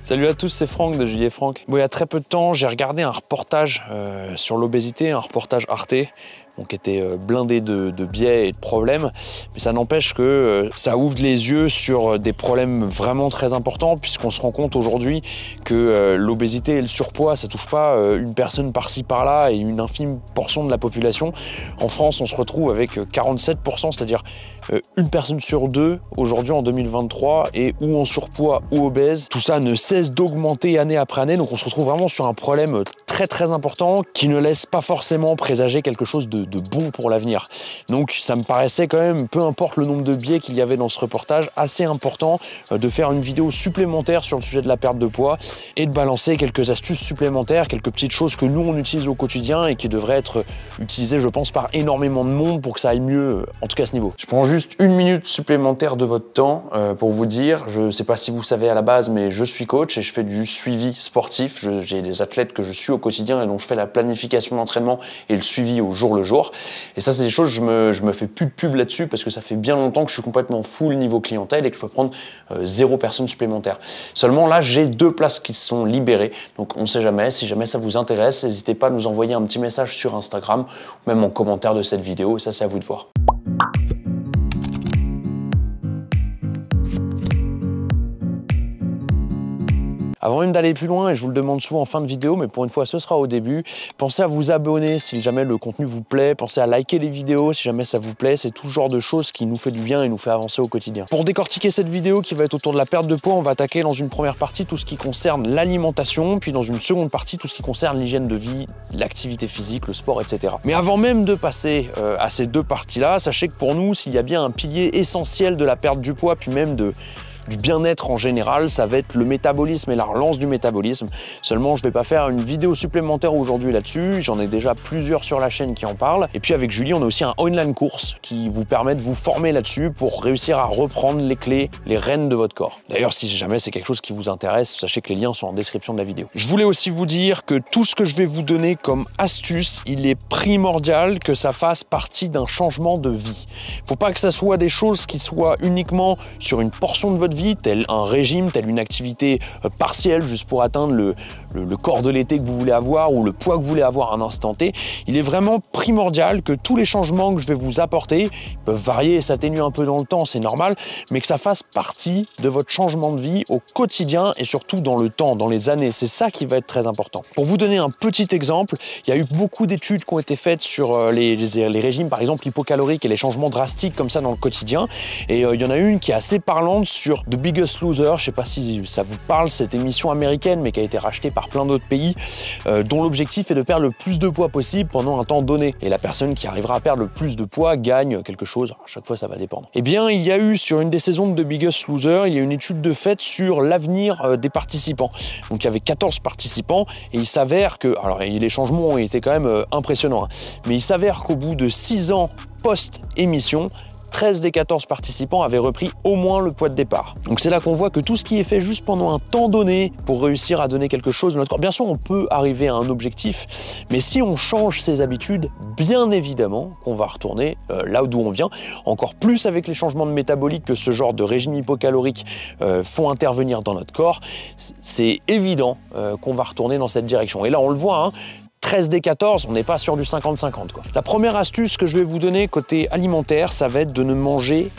Salut à tous, c'est Franck de Julie et Franck. Bon, il y a très peu de temps, j'ai regardé un reportage sur l'obésité, un reportage Arte, qui était blindé de biais et de problèmes. Mais ça n'empêche que ça ouvre les yeux sur des problèmes vraiment très importants, puisqu'on se rend compte aujourd'hui que l'obésité et le surpoids, ça touche pas une personne par-ci par-là et une infime portion de la population. En France, on se retrouve avec 47%, c'est-à-dire une personne sur deux aujourd'hui en 2023 est ou en surpoids ou obèse. Tout ça ne cesse d'augmenter année après année, donc on se retrouve vraiment sur un problème très important qui ne laisse pas forcément présager quelque chose de bon pour l'avenir. Donc ça me paraissait quand même, peu importe le nombre de biais qu'il y avait dans ce reportage, assez important de faire une vidéo supplémentaire sur le sujet de la perte de poids et de balancer quelques astuces supplémentaires, quelques petites choses que nous on utilise au quotidien et qui devraient être utilisées, je pense, par énormément de monde pour que ça aille mieux, en tout cas à ce niveau. Je prends juste une minute supplémentaire de votre temps pour vous dire, je ne sais pas si vous savez à la base, mais je suis coach et je fais du suivi sportif. J'ai des athlètes que je suis au quotidien et dont je fais la planification d'entraînement et le suivi au jour le jour. Et ça, c'est des choses, je me fais plus de pub là-dessus parce que ça fait bien longtemps que je suis complètement full niveau clientèle et que je peux prendre 0 personne supplémentaire. Seulement là, j'ai 2 places qui sont libérées. Donc on ne sait jamais, si jamais ça vous intéresse, n'hésitez pas à nous envoyer un petit message sur Instagram ou même en commentaire de cette vidéo. Ça, c'est à vous de voir. Avant même d'aller plus loin, et je vous le demande souvent en fin de vidéo, mais pour une fois ce sera au début, pensez à vous abonner si jamais le contenu vous plaît, pensez à liker les vidéos si jamais ça vous plaît, c'est tout ce genre de choses qui nous fait du bien et nous fait avancer au quotidien. Pour décortiquer cette vidéo qui va être autour de la perte de poids, on va attaquer dans une première partie tout ce qui concerne l'alimentation, puis dans une seconde partie tout ce qui concerne l'hygiène de vie, l'activité physique, le sport, etc. Mais avant même de passer à ces 2 parties-là, sachez que pour nous, s'il y a bien un pilier essentiel de la perte du poids, puis même du bien-être en général, ça va être le métabolisme et la relance du métabolisme. Seulement, je ne vais pas faire une vidéo supplémentaire aujourd'hui là-dessus. J'en ai déjà plusieurs sur la chaîne qui en parlent. Et puis avec Julie, on a aussi un online course qui vous permet de vous former là-dessus pour réussir à reprendre les clés, les rênes de votre corps. D'ailleurs, si jamais c'est quelque chose qui vous intéresse, sachez que les liens sont en description de la vidéo. Je voulais aussi vous dire que tout ce que je vais vous donner comme astuce, il est primordial que ça fasse partie d'un changement de vie. Il ne faut pas que ça soit des choses qui soient uniquement sur une portion de votre vie, tel un régime, telle une activité partielle juste pour atteindre le corps de l'été que vous voulez avoir ou le poids que vous voulez avoir à un instant T. Il est vraiment primordial que tous les changements que je vais vous apporter peuvent varier et s'atténuer un peu dans le temps, c'est normal, mais que ça fasse partie de votre changement de vie au quotidien et surtout dans le temps, dans les années. C'est ça qui va être très important. Pour vous donner un petit exemple, il y a eu beaucoup d'études qui ont été faites sur les régimes, par exemple hypocaloriques et les changements drastiques comme ça dans le quotidien. Et il y en a une qui est assez parlante sur The Biggest Loser, je ne sais pas si ça vous parle, cette émission américaine, mais qui a été rachetée par plein d'autres pays, dont l'objectif est de perdre le plus de poids possible pendant un temps donné. Et la personne qui arrivera à perdre le plus de poids gagne quelque chose. À chaque fois, ça va dépendre. Eh bien, il y a eu sur une des saisons de The Biggest Loser, il y a une étude de fait sur l'avenir des participants. Donc, il y avait 14 participants et il s'avère que, alors les changements ont été quand même impressionnants, hein, mais il s'avère qu'au bout de 6 ans post-émission, 13 des 14 participants avaient repris au moins le poids de départ. Donc c'est là qu'on voit que tout ce qui est fait juste pendant un temps donné pour réussir à donner quelque chose de notre corps, bien sûr on peut arriver à un objectif, mais si on change ses habitudes, bien évidemment qu'on va retourner là d'où on vient, encore plus avec les changements de métabolique que ce genre de régime hypocalorique font intervenir dans notre corps, c'est évident qu'on va retourner dans cette direction. Et là on le voit, hein, 13 des 14, on n'est pas sur du 50-50 quoi. La première astuce que je vais vous donner côté alimentaire, ça va être de ne manger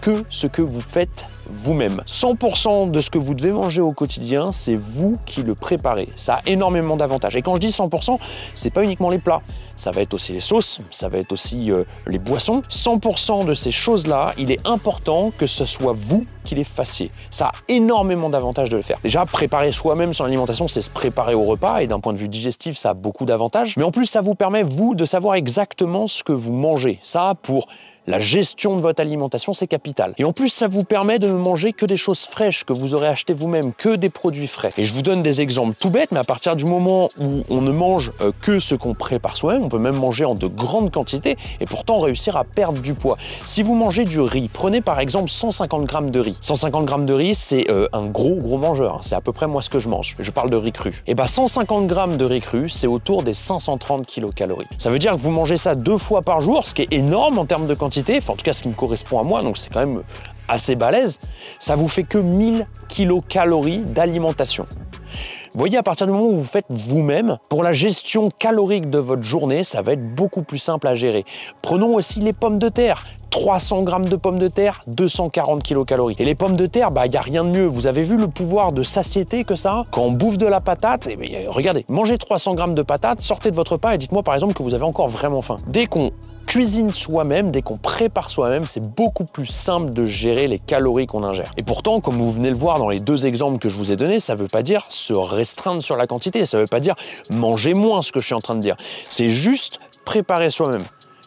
que ce que vous faites vous-même. 100% de ce que vous devez manger au quotidien, c'est vous qui le préparez. Ça a énormément d'avantages. Et quand je dis 100%, c'est pas uniquement les plats. Ça va être aussi les sauces, ça va être aussi les boissons. 100% de ces choses-là, il est important que ce soit vous qui les fassiez. Ça a énormément d'avantages de le faire. Déjà, préparer soi-même son alimentation, c'est se préparer au repas et d'un point de vue digestif, ça a beaucoup d'avantages. Mais en plus, ça vous permet, vous, de savoir exactement ce que vous mangez. Ça, pour La gestion de votre alimentation, c'est capital. Et en plus, ça vous permet de ne manger que des choses fraîches que vous aurez achetées vous-même, que des produits frais. Et je vous donne des exemples tout bêtes, mais à partir du moment où on ne mange que ce qu'on prépare soi-même, on peut même manger en de grandes quantités et pourtant réussir à perdre du poids. Si vous mangez du riz, prenez par exemple 150 grammes de riz. 150 grammes de riz, c'est un gros mangeur. C'est à peu près moi ce que je mange. Je parle de riz cru. Et 150 grammes de riz cru, c'est autour des 530 kilocalories. Ça veut dire que vous mangez ça 2 fois par jour, ce qui est énorme en termes de quantité, enfin en tout cas ce qui me correspond à moi, donc c'est quand même assez balèze. Ça vous fait que 1000 kilocalories d'alimentation. Vous voyez, à partir du moment où vous faites vous-même, pour la gestion calorique de votre journée, ça va être beaucoup plus simple à gérer. Prenons aussi les pommes de terre. 300 grammes de pommes de terre, 240 kilocalories. Et les pommes de terre, il n'y a rien de mieux. Vous avez vu le pouvoir de satiété que ça a? Quand on bouffe de la patate, regardez, mangez 300 grammes de patates, sortez de votre repas et dites-moi par exemple que vous avez encore vraiment faim. Dès qu'on cuisine soi-même, dès qu'on prépare soi-même, c'est beaucoup plus simple de gérer les calories qu'on ingère. Et pourtant, comme vous venez de le voir dans les 2 exemples que je vous ai donnés, ça ne veut pas dire se restreindre sur la quantité, ça ne veut pas dire manger moins, ce que je suis en train de dire. C'est juste préparer soi-même.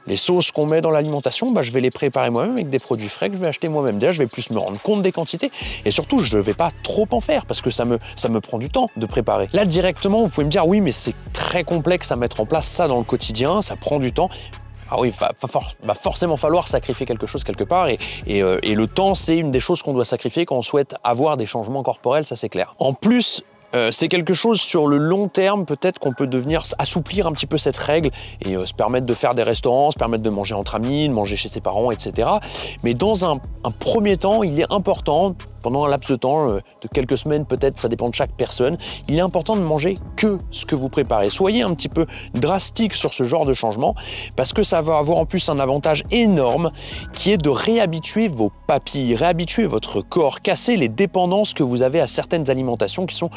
Les sauces qu'on met dans l'alimentation, je vais les préparer moi-même avec des produits frais que je vais acheter moi-même. Déjà, je vais plus me rendre compte des quantités et surtout, je ne vais pas trop en faire parce que ça me prend du temps de préparer. Là, directement, vous pouvez me dire, oui, mais c'est très complexe à mettre en place ça dans le quotidien, ça prend du temps. Ah oui, va forcément falloir sacrifier quelque chose quelque part et le temps, c'est une des choses qu'on doit sacrifier quand on souhaite avoir des changements corporels, ça c'est clair. En plus, c'est quelque chose sur le long terme, peut-être qu'on peut devenir assouplir un petit peu cette règle et se permettre de faire des restaurants, se permettre de manger entre amis, de manger chez ses parents, etc. Mais dans un premier temps, il est important, pendant un laps de temps, de quelques semaines peut-être, ça dépend de chaque personne, il est important de manger que ce que vous préparez. Soyez un petit peu drastique sur ce genre de changement parce que ça va avoir en plus un avantage énorme qui est de réhabituer vos papilles, réhabituer votre corps, casser les dépendances que vous avez à certaines alimentations qui sont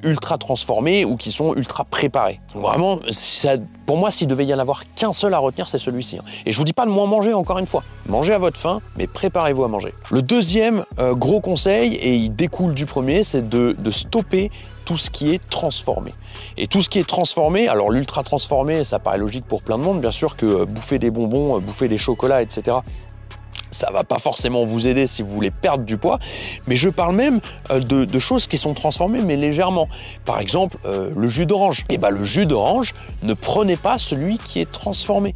ultra transformés ou qui sont ultra préparés. Vraiment, pour moi, s'il devait y en avoir qu'un seul à retenir, c'est celui-ci. Et je vous dis pas de moins manger, encore une fois. Mangez à votre faim, mais préparez-vous à manger. Le deuxième gros conseil, et il découle du premier, c'est de stopper tout ce qui est transformé. Et tout ce qui est transformé, alors l'ultra transformé, ça paraît logique pour plein de monde, bien sûr que bouffer des bonbons, bouffer des chocolats, etc., ça va pas forcément vous aider si vous voulez perdre du poids, mais je parle même de choses qui sont transformées, mais légèrement. Par exemple, le jus d'orange. Et le jus d'orange, ne prenez pas celui qui est transformé.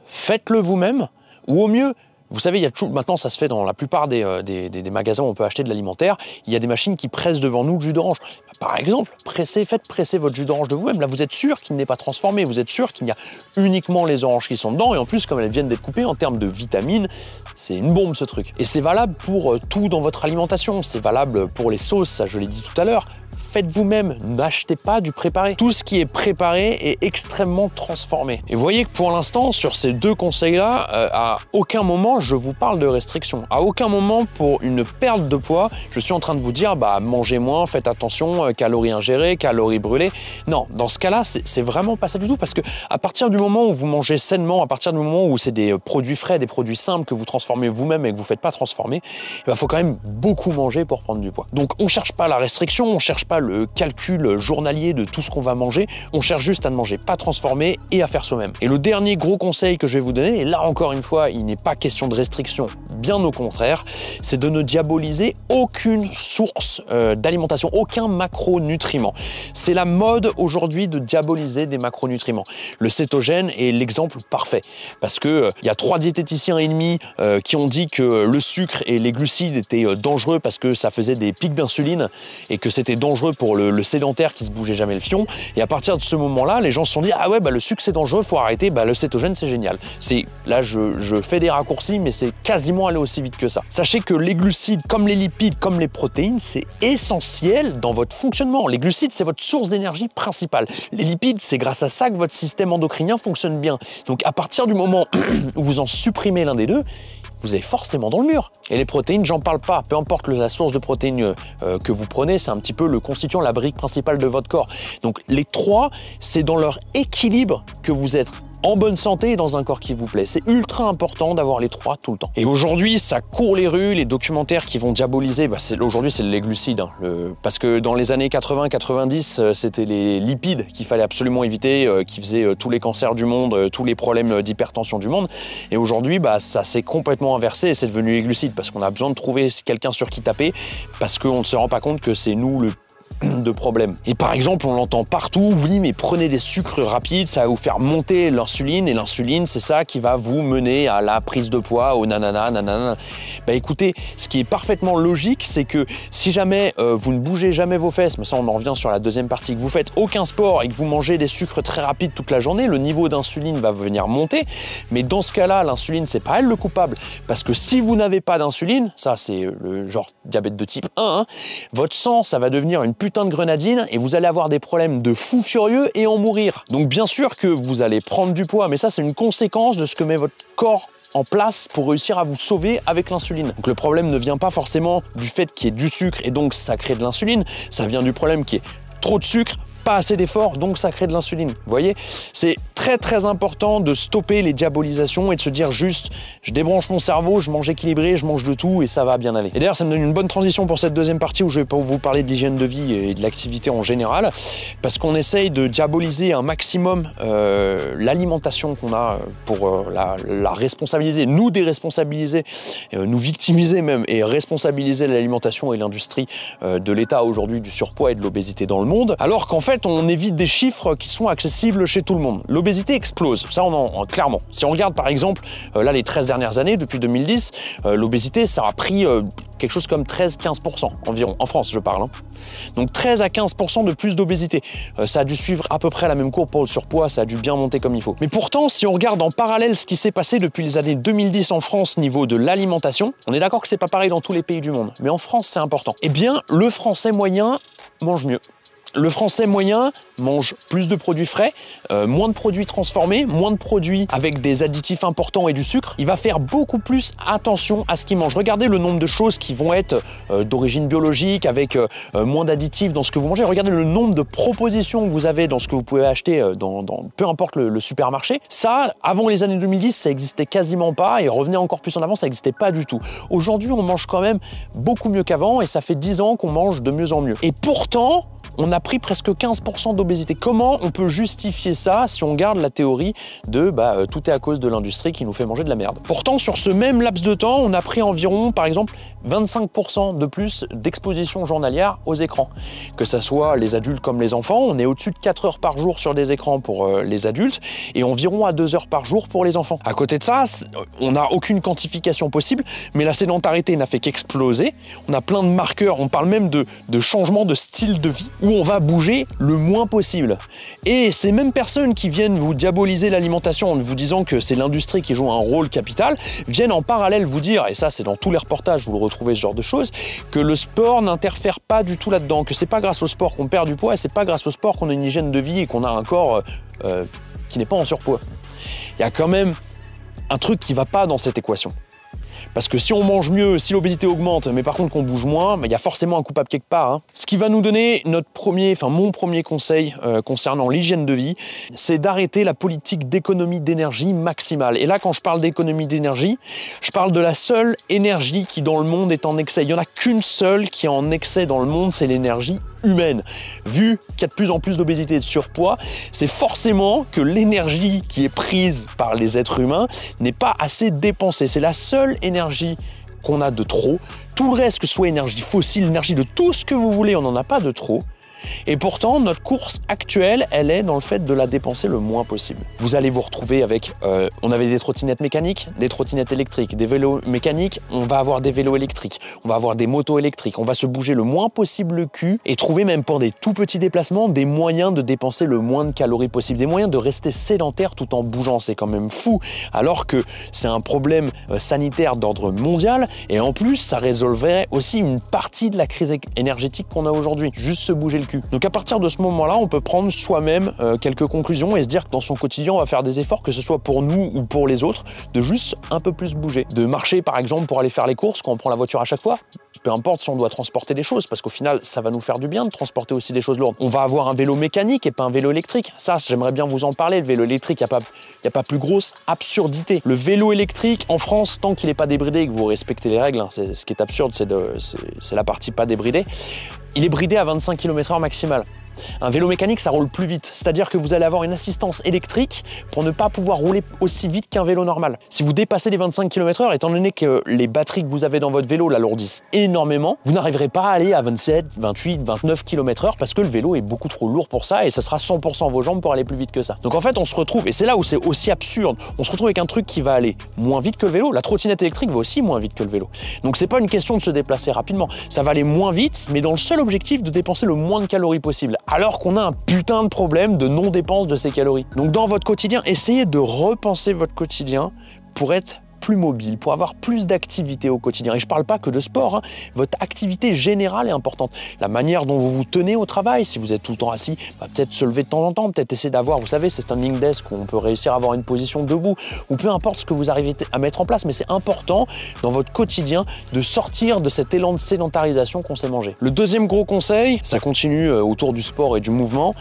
Faites-le vous-même, ou au mieux, vous savez, maintenant ça se fait dans la plupart des magasins où on peut acheter de l'alimentaire, il y a des machines qui pressent devant nous le jus d'orange. Par exemple, faites presser votre jus d'orange de vous-même. Là, vous êtes sûr qu'il n'est pas transformé, vous êtes sûr qu'il y a uniquement les oranges qui sont dedans, et en plus, comme elles viennent d'être coupées, en termes de vitamines, c'est une bombe ce truc. Et c'est valable pour tout dans votre alimentation, c'est valable pour les sauces, ça je l'ai dit tout à l'heure. Faites vous-même, n'achetez pas du préparé. Tout ce qui est préparé est extrêmement transformé. Et vous voyez que pour l'instant, sur ces 2 conseils-là, à aucun moment je vous parle de restriction. À aucun moment, pour une perte de poids, je suis en train de vous dire mangez moins, faites attention, calories ingérées, calories brûlées. Non, dans ce cas-là, c'est vraiment pas ça du tout, parce que à partir du moment où vous mangez sainement, à partir du moment où c'est des produits frais, des produits simples que vous transformez vous-même et que vous ne faites pas transformer, il faut quand même beaucoup manger pour prendre du poids. Donc on ne cherche pas la restriction, on ne cherche pas le calcul journalier de tout ce qu'on va manger, on cherche juste à ne manger pas transformé et à faire soi-même. Et le dernier gros conseil que je vais vous donner, et là encore une fois, il n'est pas question de restriction, bien au contraire, c'est de ne diaboliser aucune source d'alimentation, aucun macronutriment. C'est la mode aujourd'hui de diaboliser des macronutriments. Le cétogène est l'exemple parfait, parce que il y a 3 diététiciens et demi qui ont dit que le sucre et les glucides étaient dangereux parce que ça faisait des pics d'insuline et que c'était dangereux pour le sédentaire qui se bougeait jamais le fion. Et à partir de ce moment-là, les gens se sont dit ah ouais le sucre c'est dangereux, faut arrêter. Le cétogène c'est génial. Là je fais des raccourcis, mais c'est quasiment aller aussi vite que ça. Sachez que les glucides, comme les lipides, comme les protéines, c'est essentiel dans votre fonctionnement. Les glucides c'est votre source d'énergie principale. Les lipides c'est grâce à ça que votre système endocrinien fonctionne bien. Donc à partir du moment où vous en supprimez l'un des deux, vous allez forcément dans le mur. Et les protéines, j'en parle pas. Peu importe la source de protéines que vous prenez, c'est un petit peu le constituant, la brique principale de votre corps. Donc les 3, c'est dans leur équilibre que vous êtes en bonne santé et dans un corps qui vous plaît. C'est ultra important d'avoir les trois tout le temps. Et aujourd'hui, ça court les rues, les documentaires qui vont diaboliser, aujourd'hui c'est les glucides, hein, parce que dans les années 80-90, c'était les lipides qu'il fallait absolument éviter, qui faisaient tous les cancers du monde, tous les problèmes d'hypertension du monde. Et aujourd'hui, ça s'est complètement inversé et c'est devenu les glucides, parce qu'on a besoin de trouver quelqu'un sur qui taper, parce qu'on ne se rend pas compte que c'est nous le de problèmes. Et par exemple, on l'entend partout, oui, mais prenez des sucres rapides, ça va vous faire monter l'insuline, et l'insuline, c'est ça qui va vous mener à la prise de poids, au nanana, nanana. Écoutez, ce qui est parfaitement logique, c'est que si jamais vous ne bougez jamais vos fesses, mais ça on en revient sur la deuxième partie, que vous faites aucun sport et que vous mangez des sucres très rapides toute la journée, le niveau d'insuline va venir monter, mais dans ce cas-là, l'insuline, c'est pas elle le coupable, parce que si vous n'avez pas d'insuline, ça c'est le genre diabète de type 1, hein, votre sang, ça va devenir une putain de grenadine et vous allez avoir des problèmes de fou furieux et en mourir. Donc bien sûr que vous allez prendre du poids, mais ça c'est une conséquence de ce que met votre corps en place pour réussir à vous sauver avec l'insuline. Donc le problème ne vient pas forcément du fait qu'il y ait du sucre et donc ça crée de l'insuline, ça vient du problème qu'il y ait trop de sucre, pas assez d'efforts, donc ça crée de l'insuline. Vous voyez, c'est très important de stopper les diabolisations et de se dire juste je débranche mon cerveau, je mange équilibré, je mange de tout et ça va bien aller. Et d'ailleurs ça me donne une bonne transition pour cette deuxième partie où je vais vous parler de l'hygiène de vie et de l'activité en général, parce qu'on essaye de diaboliser un maximum l'alimentation qu'on a pour la responsabiliser, nous déresponsabiliser, nous victimiser même et responsabiliser l'alimentation et l'industrie de l'état aujourd'hui du surpoids et de l'obésité dans le monde, alors qu'en fait on évite des chiffres qui sont accessibles chez tout le monde. L'obésité explose, ça clairement. Si on regarde par exemple, là les 13 dernières années, depuis 2010, l'obésité ça a pris quelque chose comme 13-15% environ, en France je parle. Hein. Donc 13 à 15% de plus d'obésité. Ça a dû suivre à peu près la même courbe pour le surpoids, ça a dû bien monter comme il faut. Mais pourtant, si on regarde en parallèle ce qui s'est passé depuis les années 2010 en France niveau de l'alimentation, on est d'accord que c'est pas pareil dans tous les pays du monde, mais en France c'est important. Eh bien, le Français moyen mange mieux. Le Français moyen mange plus de produits frais, moins de produits transformés, moins de produits avec des additifs importants et du sucre. Il va faire beaucoup plus attention à ce qu'il mange. Regardez le nombre de choses qui vont être d'origine biologique, avec moins d'additifs dans ce que vous mangez. Regardez le nombre de propositions que vous avez dans ce que vous pouvez acheter dans peu importe le supermarché. Ça, avant les années 2010, ça n'existait quasiment pas, et revenez encore plus en avant, ça n'existait pas du tout. Aujourd'hui, on mange quand même beaucoup mieux qu'avant, et ça fait 10 ans qu'on mange de mieux en mieux. Et pourtant, on a pris presque 15% d'obésité. Comment on peut justifier ça si on garde la théorie de tout est à cause de l'industrie qui nous fait manger de la merde? Pourtant, sur ce même laps de temps, on a pris environ, par exemple, 25% de plus d'exposition journalière aux écrans. Que ça soit les adultes comme les enfants, on est au-dessus de 4 heures par jour sur des écrans pour les adultes et environ à 2 heures par jour pour les enfants. À côté de ça, on n'a aucune quantification possible, mais la sédentarité n'a fait qu'exploser. On a plein de marqueurs, on parle même de changement de style de vie, où on va bouger le moins possible. Et ces mêmes personnes qui viennent vous diaboliser l'alimentation en vous disant que c'est l'industrie qui joue un rôle capital, viennent en parallèle vous dire, et ça c'est dans tous les reportages, vous le retrouvez ce genre de choses, que le sport n'interfère pas du tout là-dedans, que c'est pas grâce au sport qu'on perd du poids, et c'est pas grâce au sport qu'on a une hygiène de vie et qu'on a un corps qui n'est pas en surpoids. Il y a quand même un truc qui va pas dans cette équation. Parce que si on mange mieux, si l'obésité augmente, mais par contre qu'on bouge moins, il y a forcément un coupable quelque part. Hein. Ce qui va nous donner mon premier conseil concernant l'hygiène de vie, c'est d'arrêter la politique d'économie d'énergie maximale. Et là, quand je parle d'économie d'énergie, je parle de la seule énergie qui dans le monde est en excès. Il n'y en a qu'une seule qui est en excès dans le monde, c'est l'énergie humaine. Vu qu'il y a de plus en plus d'obésité et de surpoids, c'est forcément que l'énergie qui est prise par les êtres humains n'est pas assez dépensée. C'est la seule énergie qu'on a de trop. Tout le reste, que ce soit énergie fossile, énergie de tout ce que vous voulez, on n'en a pas de trop. Et pourtant, notre course actuelle, elle est dans le fait de la dépenser le moins possible. Vous allez vous retrouver avec, on avait des trottinettes mécaniques, des trottinettes électriques, des vélos mécaniques, on va avoir des vélos électriques, on va avoir des motos électriques, on va se bouger le moins possible le cul et trouver même pour des tout petits déplacements des moyens de dépenser le moins de calories possible, des moyens de rester sédentaire tout en bougeant. C'est quand même fou, alors que c'est un problème sanitaire d'ordre mondial et en plus, ça résolverait aussi une partie de la crise énergétique qu'on a aujourd'hui. Juste se bouger le cul. Donc à partir de ce moment-là, on peut prendre soi-même quelques conclusions et se dire que dans son quotidien, on va faire des efforts, que ce soit pour nous ou pour les autres, de juste un peu plus bouger. De marcher par exemple pour aller faire les courses quand on prend la voiture à chaque fois. Peu importe si on doit transporter des choses, parce qu'au final, ça va nous faire du bien de transporter aussi des choses lourdes. On va avoir un vélo mécanique et pas un vélo électrique. Ça, j'aimerais bien vous en parler. Le vélo électrique, il n'y a pas plus grosse absurdité. Le vélo électrique, en France, tant qu'il n'est pas débridé et que vous respectez les règles, hein, ce qui est absurde, c'est la partie pas débridée, il est bridé à 25 km/h maximal. Un vélo mécanique, ça roule plus vite, c'est-à-dire que vous allez avoir une assistance électrique pour ne pas pouvoir rouler aussi vite qu'un vélo normal. Si vous dépassez les 25 km/h, étant donné que les batteries que vous avez dans votre vélo l'alourdissent énormément, vous n'arriverez pas à aller à 27, 28, 29 km/h parce que le vélo est beaucoup trop lourd pour ça et ça sera 100% vos jambes pour aller plus vite que ça. Donc en fait, on se retrouve, et c'est là où c'est aussi absurde, on se retrouve avec un truc qui va aller moins vite que le vélo. La trottinette électrique va aussi moins vite que le vélo. Donc c'est pas une question de se déplacer rapidement, ça va aller moins vite, mais dans le seul objectif de dépenser le moins de calories possible. Alors qu'on a un putain de problème de non-dépense de ces calories. Donc dans votre quotidien, essayez de repenser votre quotidien pour être plus mobile, pour avoir plus d'activité au quotidien. Et je ne parle pas que de sport, hein. Votre activité générale est importante. La manière dont vous vous tenez au travail, si vous êtes tout le temps assis, bah, peut-être se lever de temps en temps, peut-être essayer d'avoir, vous savez, c'est standing desk où on peut réussir à avoir une position debout, ou peu importe ce que vous arrivez à mettre en place, mais c'est important dans votre quotidien de sortir de cet élan de sédentarisation qu'on s'est mangé. Le deuxième gros conseil, ça continue autour du sport et du mouvement.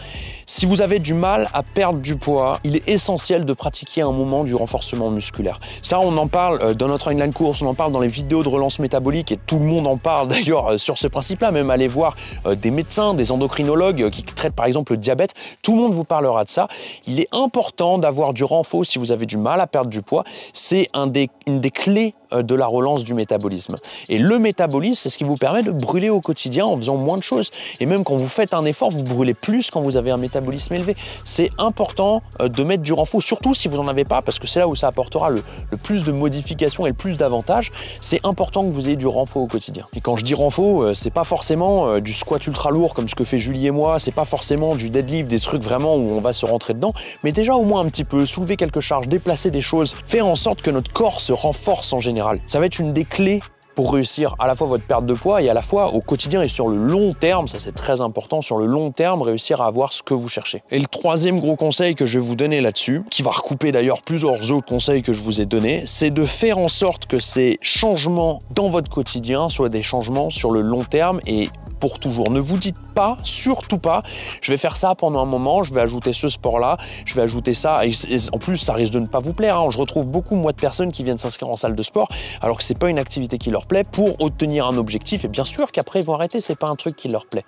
Si vous avez du mal à perdre du poids, il est essentiel de pratiquer un moment du renforcement musculaire. Ça, on en parle dans notre online course, on en parle dans les vidéos de relance métabolique et tout le monde en parle d'ailleurs sur ce principe-là. Même aller voir des médecins, des endocrinologues qui traitent par exemple le diabète, tout le monde vous parlera de ça. Il est important d'avoir du renfort si vous avez du mal à perdre du poids. C'est une des clés de la relance du métabolisme. Et le métabolisme, c'est ce qui vous permet de brûler au quotidien en faisant moins de choses. Et même quand vous faites un effort, vous brûlez plus quand vous avez un métabolisme élevé. C'est important de mettre du renfort, surtout si vous n'en avez pas, parce que c'est là où ça apportera le plus de modifications et le plus d'avantages. C'est important que vous ayez du renfort au quotidien. Et quand je dis renfort, c'est pas forcément du squat ultra lourd comme ce que fait Julie et moi, c'est pas forcément du deadlift, des trucs vraiment où on va se rentrer dedans, mais déjà au moins un petit peu, soulever quelques charges, déplacer des choses, faire en sorte que notre corps se renforce en général. Ça va être une des clés pour réussir à la fois votre perte de poids et à la fois au quotidien et sur le long terme, ça c'est très important, sur le long terme, réussir à avoir ce que vous cherchez. Et le troisième gros conseil que je vais vous donner là-dessus, qui va recouper d'ailleurs plusieurs autres conseils que je vous ai donnés, c'est de faire en sorte que ces changements dans votre quotidien soient des changements sur le long terme et pour toujours. Ne vous dites pas, surtout pas, je vais faire ça pendant un moment, je vais ajouter ce sport-là, je vais ajouter ça, et en plus ça risque de ne pas vous plaire, hein. Je retrouve beaucoup moi de personnes qui viennent s'inscrire en salle de sport alors que c'est pas une activité qui leur plaît pour obtenir un objectif, et bien sûr qu'après ils vont arrêter, c'est pas un truc qui leur plaît.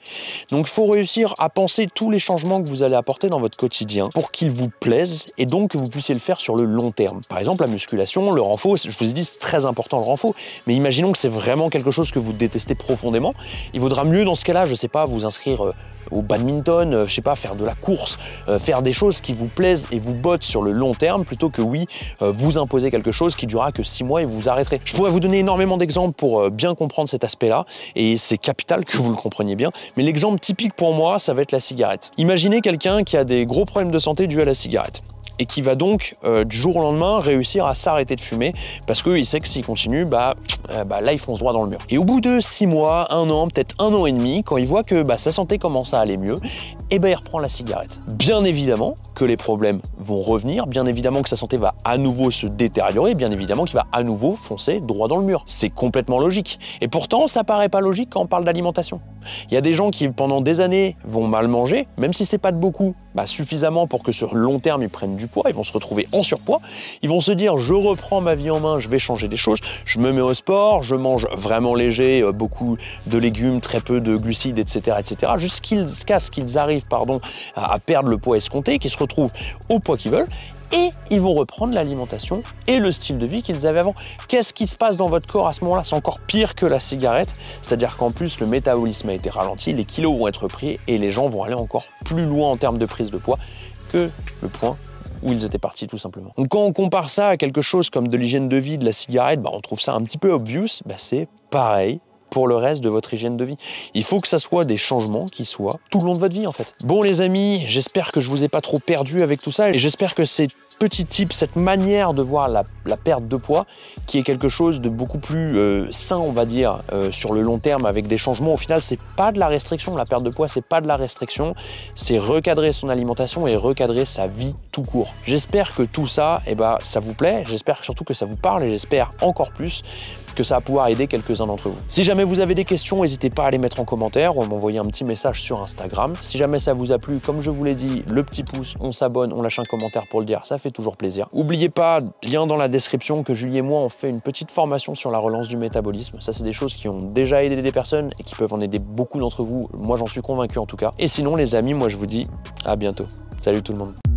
Donc il faut réussir à penser tous les changements que vous allez apporter dans votre quotidien pour qu'ils vous plaisent et donc que vous puissiez le faire sur le long terme. Par exemple la musculation, le renfort, je vous ai dit c'est très important le renfort, mais imaginons que c'est vraiment quelque chose que vous détestez profondément, il vaudra mieux dans ce cas-là, je sais pas, vous inscrire au badminton, je sais pas, faire de la course, faire des choses qui vous plaisent et vous bottent sur le long terme plutôt que vous imposer quelque chose qui durera que 6 mois et vous arrêterez. Je pourrais vous donner énormément d'exemples pour bien comprendre cet aspect-là et c'est capital que vous le compreniez bien, mais l'exemple typique pour moi, ça va être la cigarette. Imaginez quelqu'un qui a des gros problèmes de santé dus à la cigarette et qui va donc du jour au lendemain réussir à s'arrêter de fumer parce qu'il sait que s'il continue, là il fonce droit dans le mur. Et au bout de 6 mois, 1 an, peut-être 1 an et demi, quand il voit que sa santé commence à aller mieux, il reprend la cigarette. Bien évidemment que les problèmes vont revenir, bien évidemment que sa santé va à nouveau se détériorer, bien évidemment qu'il va à nouveau foncer droit dans le mur. C'est complètement logique. Et pourtant, ça paraît pas logique quand on parle d'alimentation. Il y a des gens qui, pendant des années, vont mal manger, même si c'est pas de beaucoup, suffisamment pour que sur le long terme, ils prennent du poids, ils vont se retrouver en surpoids, ils vont se dire, je reprends ma vie en main, je vais changer des choses, je me mets au sport, je mange vraiment léger, beaucoup de légumes, très peu de glucides, etc., jusqu'à ce qu'ils arrivent à perdre le poids escompté, qu'ils se retrouvent au poids qu'ils veulent, et ils vont reprendre l'alimentation et le style de vie qu'ils avaient avant. Qu'est-ce qui se passe dans votre corps à ce moment-là? C'est encore pire que la cigarette, c'est-à-dire qu'en plus le métabolisme a été ralenti, les kilos vont être pris et les gens vont aller encore plus loin en termes de prise de poids que le point où ils étaient partis tout simplement. Donc quand on compare ça à quelque chose comme de l'hygiène de vie, de la cigarette, on trouve ça un petit peu obvious, c'est pareil pour le reste de votre hygiène de vie. Il faut que ça soit des changements qui soient tout le long de votre vie en fait. Bon les amis, j'espère que je vous ai pas trop perdu avec tout ça et j'espère que c'est petit tip, cette manière de voir la perte de poids qui est quelque chose de beaucoup plus sain, on va dire, sur le long terme avec des changements. Au final, c'est pas de la restriction, la perte de poids, c'est pas de la restriction, c'est recadrer son alimentation et recadrer sa vie tout court. J'espère que tout ça, ça vous plaît, j'espère surtout que ça vous parle et j'espère encore plus que ça va pouvoir aider quelques-uns d'entre vous. Si jamais vous avez des questions, n'hésitez pas à les mettre en commentaire ou à m'envoyer un petit message sur Instagram. Si jamais ça vous a plu, comme je vous l'ai dit, le petit pouce, on s'abonne, on lâche un commentaire pour le dire, ça fait toujours plaisir. N'oubliez pas, lien dans la description, que Julie et moi on fait une petite formation sur la relance du métabolisme. Ça, c'est des choses qui ont déjà aidé des personnes et qui peuvent en aider beaucoup d'entre vous. Moi, j'en suis convaincu en tout cas. Et sinon, les amis, moi je vous dis à bientôt. Salut tout le monde.